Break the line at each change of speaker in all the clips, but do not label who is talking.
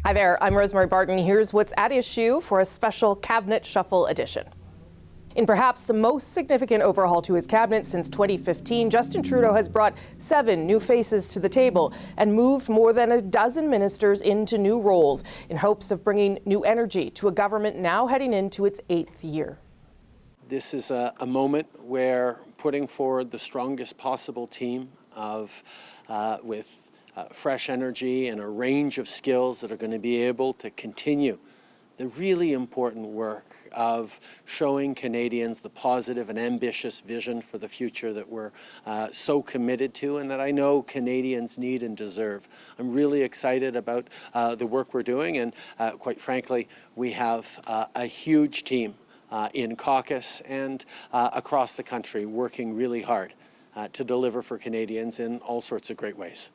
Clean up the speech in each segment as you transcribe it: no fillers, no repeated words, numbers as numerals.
Hi there, I'm Rosemary Barton. Here's what's at issue for a special Cabinet Shuffle edition. In perhaps the most significant overhaul to his cabinet since 2015, Justin Trudeau has brought 7 new faces to the table and moved more than a dozen ministers into new roles in hopes of bringing new energy to a government now heading into its 8th year.
This is a moment where putting forward the strongest possible team with fresh energy and a range of skills that are going to be able to continue the really important work of showing Canadians the positive and ambitious vision for the future that we're so committed to and that I know Canadians need and deserve. I'm really excited about the work we're doing, and quite frankly, we have a huge team in caucus and across the country working really hard to deliver for Canadians in all sorts of great ways.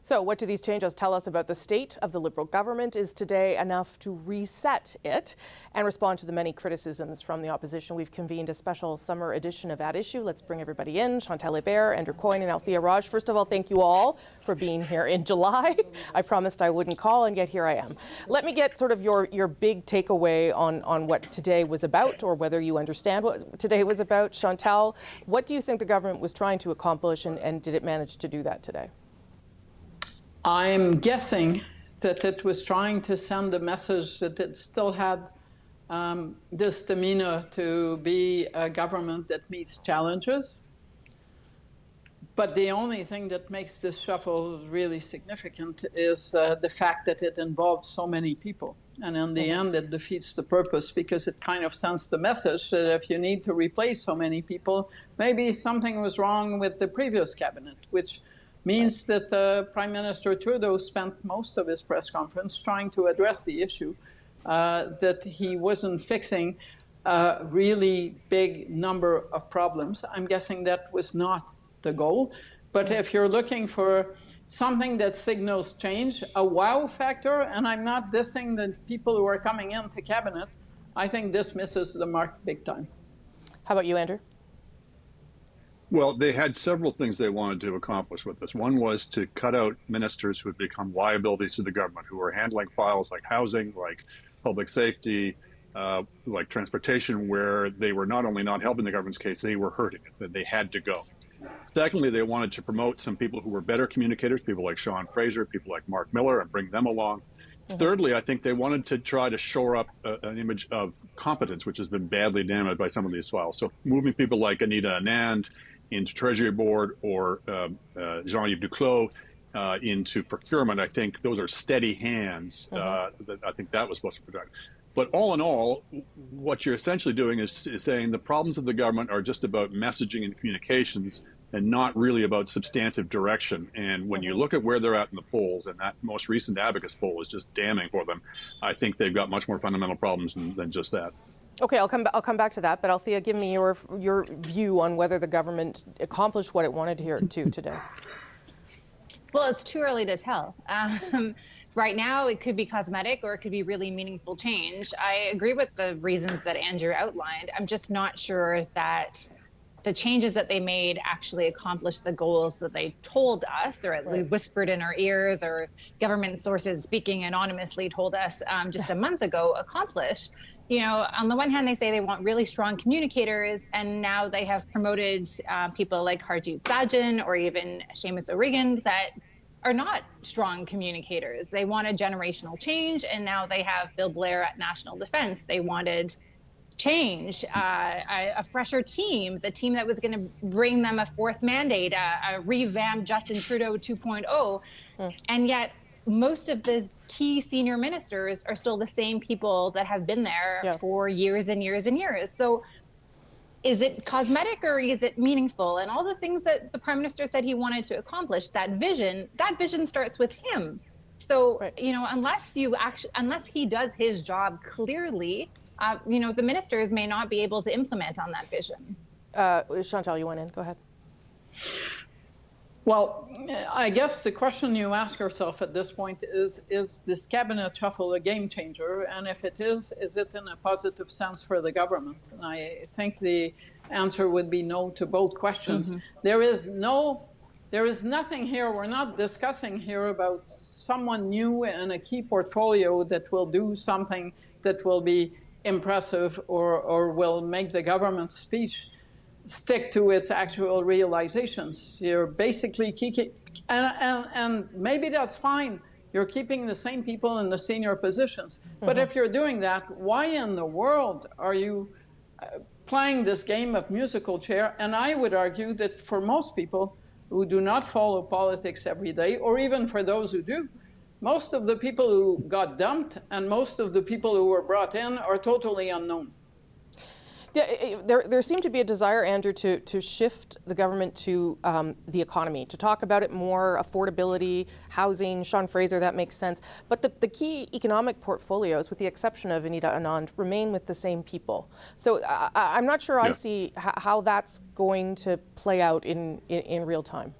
So what do these changes tell us about the state of the Liberal government? Is today enough to reset it and respond to the many criticisms from the opposition? We've convened a special summer edition of At Issue. Let's bring everybody in. Chantal Hebert, Coyne and Althia Raj. First of all, thank you all for being here in July. I promised I wouldn't call, and yet here I am. Let me get sort of your big takeaway on what today was about, or whether you understand what today was about. Chantal, what do you think the government was trying to accomplish, and did it manage to do that today?
I'm guessing that it was trying to send a message that it still had this demeanor to be a government that meets challenges. But the only thing that makes this shuffle really significant is the fact that it involves so many people. And in the end, it defeats the purpose, because it kind of sends the message that if you need to replace so many people, maybe something was wrong with the previous cabinet, which means that Prime Minister Trudeau spent most of his press conference trying to address the issue, that he wasn't fixing a really big number of problems. I'm guessing that was not the goal. But if you're looking for something that signals change, a wow factor, and I'm not dissing the people who are coming into cabinet, I think this misses the mark big time.
How about you, Andrew?
Well, they had several things they wanted to accomplish with this. One was to cut out ministers who had become liabilities to the government, who were handling files like housing, like public safety, like transportation, where they were not only not helping the government's case, they were hurting it, that they had to go. Secondly, they wanted to promote some people who were better communicators, people like Sean Fraser, people like Mark Miller, and bring them along. Thirdly, I think they wanted to try to shore up an image of competence, which has been badly damaged by some of these files. So moving people like Anita Anand into Treasury Board, or Jean-Yves Duclos into procurement, I think those are steady hands. That I think that was supposed to protect. But all in all, what you're essentially doing is saying the problems of the government are just about messaging and communications, and not really about substantive direction. And when you look at where they're at in the polls, and that most recent Abacus poll is just damning for them, I think they've got much more fundamental problems than just that.
Okay, I'll come back to that, but Althia, give me your view on whether the government accomplished what it wanted to today.
Well, it's too early to tell. Right now, it could be cosmetic, or it could be really meaningful change. I agree with the reasons that Andrew outlined. I'm just not sure that the changes that they made actually accomplished the goals that they told us, or at least whispered in our ears, or government sources speaking anonymously told us just a month ago accomplished. You know, on the one hand, they say they want really strong communicators, and now they have promoted people like Harjit Sajjan or even Seamus O'Regan that are not strong communicators. They want a generational change, and now they have Bill Blair at National Defense. They wanted change, a fresher team, the team that was going to bring them a fourth mandate, a revamped Justin Trudeau 2.0. And yet most of the key senior ministers are still the same people that have been there for years and years and years. So is it cosmetic, or is it meaningful? And all the things that the Prime Minister said he wanted to accomplish, that vision starts with him. So, you know, unless he does his job clearly, you know, the ministers may not be able to implement on that vision.
Chantal, you went in. Go ahead.
Well, I guess the question you ask yourself at this point is this cabinet shuffle a game changer? And if it is it in a positive sense for the government? And I think the answer would be no to both questions. There is no There is nothing here, we're not discussing here about someone new in a key portfolio that will do something that will be impressive or will make the government's speech stick to its actual realizations. You're basically keeping, and maybe that's fine. You're keeping the same people in the senior positions. But if you're doing that, why in the world are you playing this game of musical chair? And I would argue that for most people who do not follow politics every day, or even for those who do, most of the people who got dumped and most of the people who were brought in are totally unknown.
Yeah, there seemed to be a desire, Andrew, to shift the government to the economy, to talk about it more, affordability, housing, Sean Fraser, that makes sense. But the key economic portfolios, with the exception of Anita Anand, remain with the same people. So I'm not sure I see how that's going to play out in real time.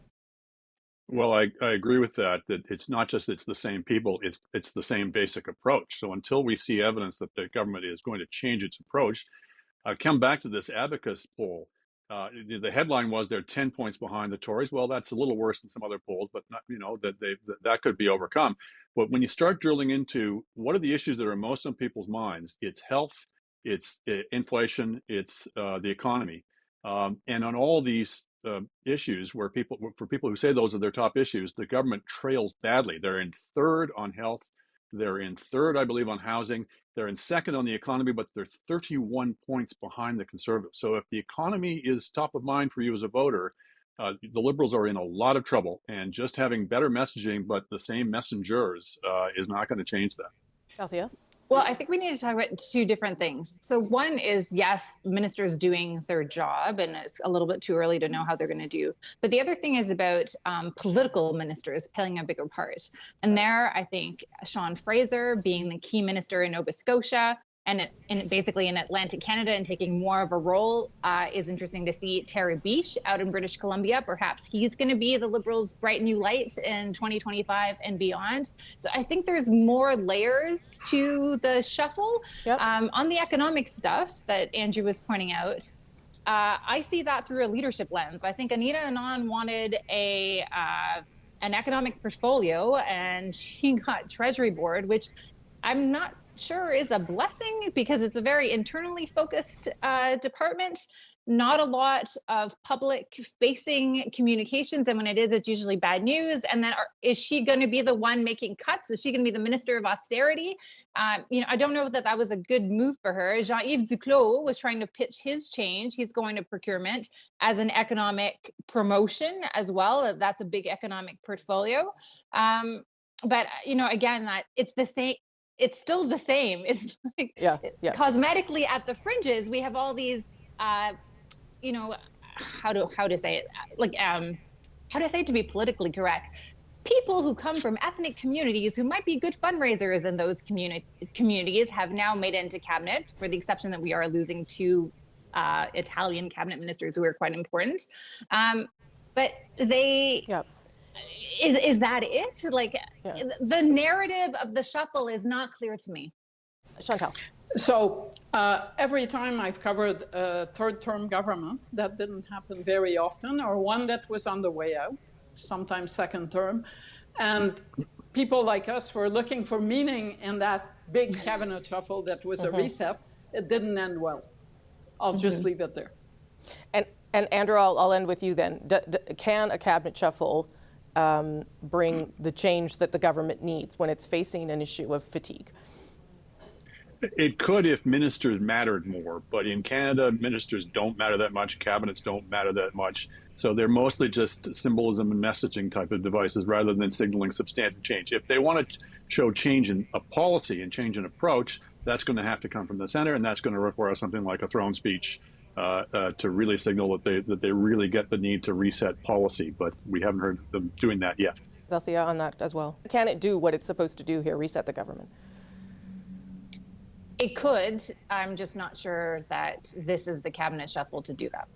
Well, I agree with that it's not just it's the same people, it's the same basic approach. So until we see evidence that the government is going to change its approach, come back to this Abacus poll. The headline was they're 10 points behind the Tories. Well, that's a little worse than some other polls, but not, that could be overcome. But when you start drilling into what are the issues that are most on people's minds, it's health, it's inflation, it's the economy, and on all these issues for people who say those are their top issues, the government trails badly. They're in third on health. They're in third, I believe, on housing. They're in second on the economy, but they're 31 points behind the Conservatives. So if the economy is top of mind for you as a voter, the Liberals are in a lot of trouble. And just having better messaging, but the same messengers is not going to change that.
Althia?
Well, I think we need to talk about two different things. So one is, yes, ministers doing their job, and it's a little bit too early to know how they're going to do. But the other thing is about political ministers playing a bigger part. And there, I think Sean Fraser being the key minister in Nova Scotia, and basically in Atlantic Canada and taking more of a role is interesting to see. Terry Beach out in British Columbia, perhaps he's going to be the Liberals' bright new light in 2025 and beyond. So I think there's more layers to the shuffle.
Yep.
On the economic stuff that Andrew was pointing out, I see that through a leadership lens. I think Anita Anand wanted an economic portfolio, and she got Treasury Board, which I'm not sure is a blessing because it's a very internally focused department, not a lot of public facing communications, and when it is, it's usually bad news. And then is she going to be the one making cuts? Is she going to be the minister of austerity? I don't know that was a good move for her. Jean-Yves Duclos was trying to pitch his change. He's going to procurement as an economic promotion as well. That's a big economic portfolio. But again, that it's the same. It's still the same. It's like cosmetically at the fringes, we have all these, how to say it, like, how to say it to be politically correct. People who come from ethnic communities who might be good fundraisers in those communities have now made it into cabinet, for the exception that we are losing two Italian cabinet ministers who are quite important. But they... Yep. Is that it? Like, the narrative of the shuffle is not clear to me.
Chantal.
So every time I've covered a third-term government, that didn't happen very often, or one that was on the way out, sometimes second term, and people like us were looking for meaning in that big cabinet shuffle that was a reset. It didn't end well. I'll just leave it there.
And Andrew, I'll end with you then. Can a cabinet shuffle bring the change that the government needs when it's facing an issue of fatigue?
It could if ministers mattered more, but in Canada, ministers don't matter that much, cabinets don't matter that much. So they're mostly just symbolism and messaging type of devices rather than signaling substantive change. If they want to show change in a policy and change in approach, that's going to have to come from the center, and that's going to require something like a throne speech to really signal that they really get the need to reset policy, but we haven't heard them doing that yet.
Althia, on that as well. Can it do what it's supposed to do here, reset the government?
It could. I'm just not sure that this is the cabinet shuffle to do that.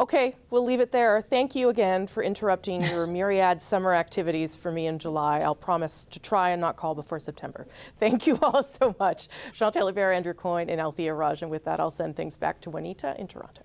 Okay, we'll leave it there. Thank you again for interrupting your myriad summer activities for me in July. I'll promise to try and not call before September. Thank you all so much. Chantal Hebert, Andrew Coyne, and Althia Raj. And with that, I'll send things back to Juanita in Toronto.